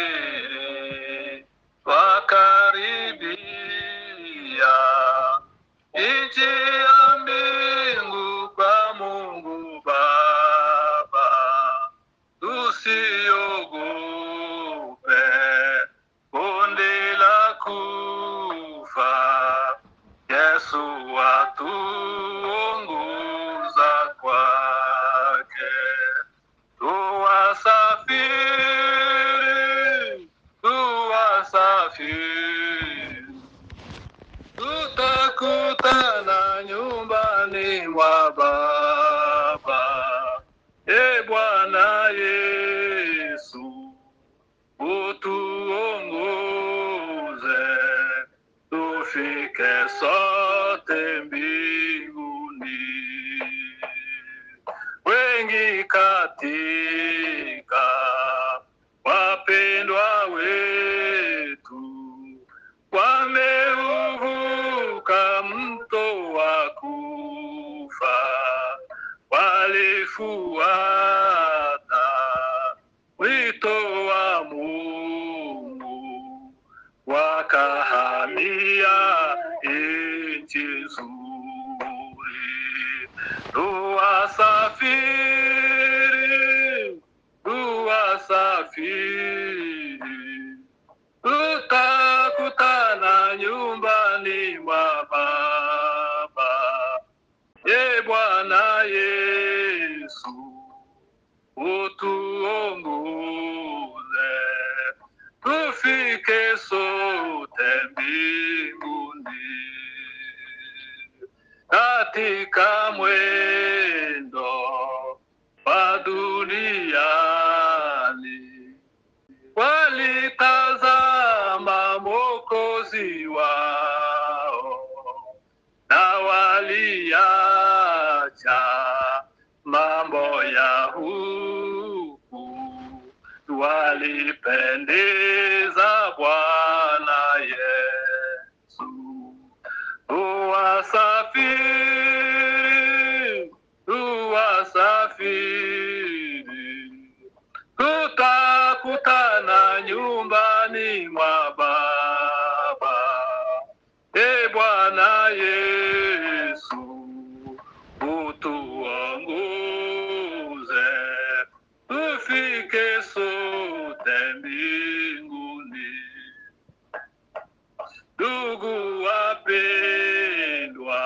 Tuwasafiri wakaribia nchi ya mbingu kwa Mungu Baba. Tusiogope bonde la kufa, Yesu atuongoza kwake. Tuwasafiri, tutakutana nyumbani mwa Baba. Bwana Yesu, utuongoze, tufike sote mbinguni. Wengi katika wapendwa wetu wameuvuka mto wa kufa, walifuata wito wa Mungu, wakahamia nchi nzuri. Tuwasafiri, tutakutana nyumbani mwa Baba. Bwana Yesu, utuongoze, tufike sote mbinguni. Katika mwendo wa duniani walitazama Mwokozi wao na waliacha mambo ya huku, walipendeza Bwana Yesu. Tuwasafiri, tutakutana nyumbani mwa Baba. Bwana Yesu, utuongoze, tufike sote mbinguni. Ndugu wapendwa,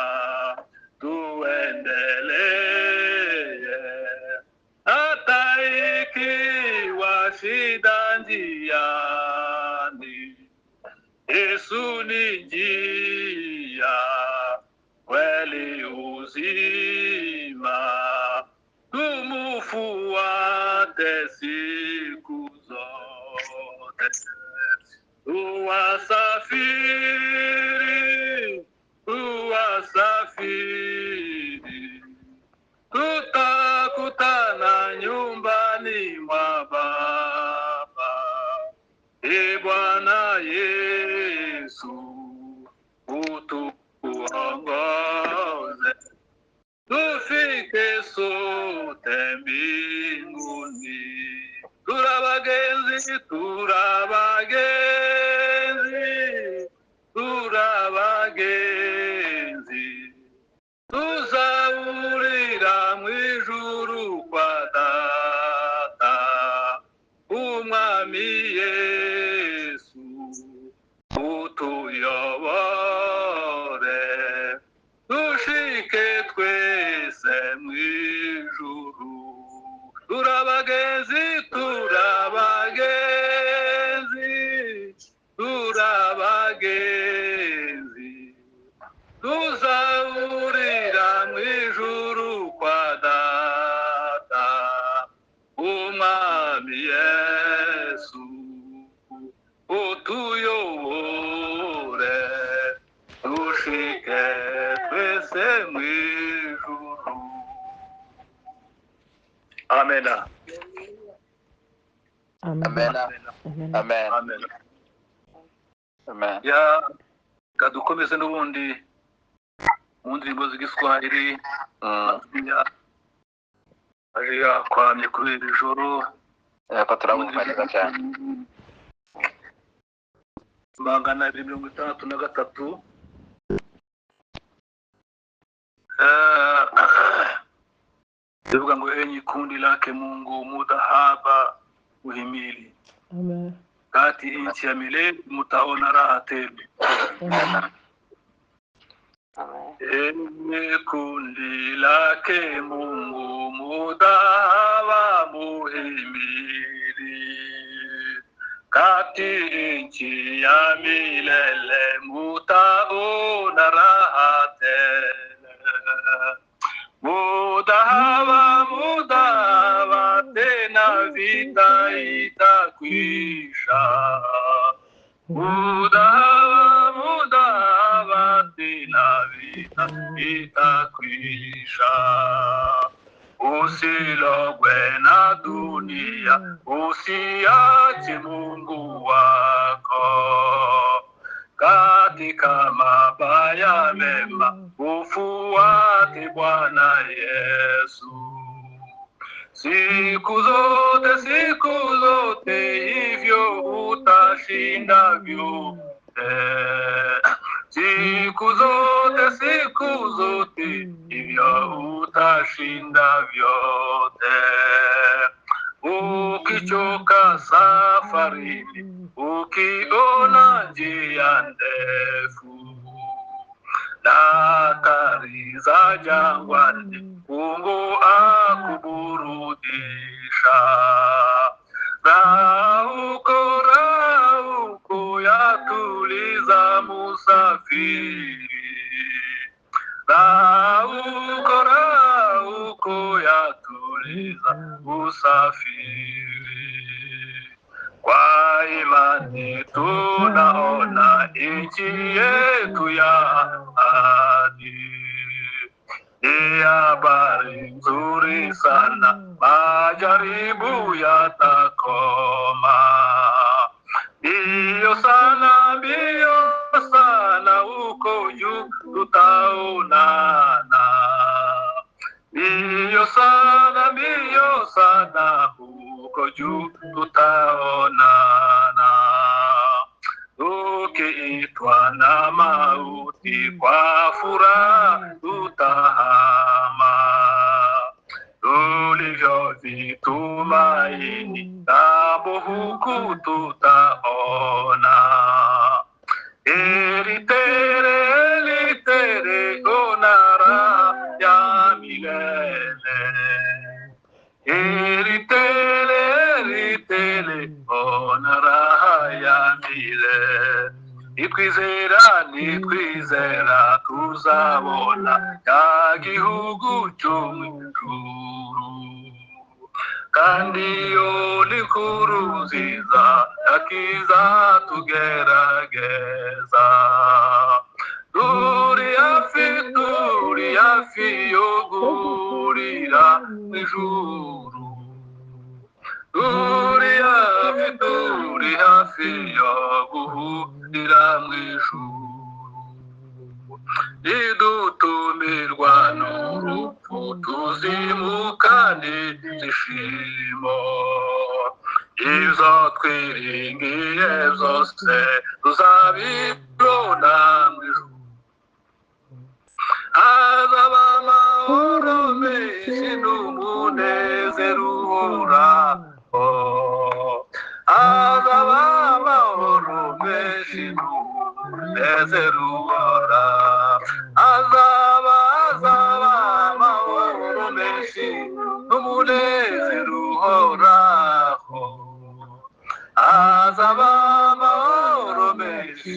tuendelee, hata ikiwa shida njiani. Yesu ni njia, kweli, uzima, tumufuate siku zote. Tuwasafiri, tutakutana nyumbani mwa Baba. Bwana Yesu, utuongoze, tufike sote mbinguni. Turabagenzi, tuzahurira mwijuru kwa Data. Umwami Yesu, utuyobore, dushike twese mwijuru. Turabagenzi, tuzahurira mwijuru kwa Data. Umwami Yesu, utuyobore, dushike twese mwijuru. Amena. Amen. Amen. Amen. Amen. Ya kadukomeze n'ubundi mu ndirimbo z'igiswahili. Aje yakwamye kubera ijoro Paturabumva neza cyane. 263 Divuga ngo enyi kundi lake Mungu mutahaba uhimili. Amen. Kati nchi ya milele mutaona raha tele. Amen. Enyi kundi lake Mungu mutahaba muhimili. Kati nchi ya milele mutaona raha tele. Mudahaba tena vita itakwisha. Mudahaba tena vita itakwisha. Usilogwe na dunia, usiache Mungu wako. Katika mabaya mema ufuate Bwana Yesu. Siku zote hivyo utashinda vyote. Siku zote hivyo utashinda vyote. Ukichoka safarini, ukiona njia ndefu na hatari za jangwani, Mungu akuburudisha. Rauko yatuliza musafiri. Rauko yatuliza musafiri. Kwa imani tunaona nchi yetu ya ahadi. Ni habari nzuri sana, majaribu yatakoma. Mbio sana huko juu tutaonana. Mbio sana huko juu tutaonana. Tukiitwa na mauti kwa furaha tutahama. Tulivyo vitumaini tambo huku tutaona. Eritere onara ya milele. Eritere onara ya milele. Nitwizera tuzabona ya gihugu cyo mw'ijuru. Kandi iyo ni inkuru nziza yakiza tugerageza. Turi hafi yo guhurira mw'ijuru. Turi hafi yo guhurira mw'ijuru. Nidutumirwa n'urupfu tuzimukane ibyishimo. Izo twiringiye zose tuzabibona mw'ijuru. Hazaba amahoro menshi n'umunezero uhoraho. Hazaba amahoro menshi n'umunezero uhoraho. Hazaba amahoro menshi n'umunezero uhoraho. Hazaba amahoro menshi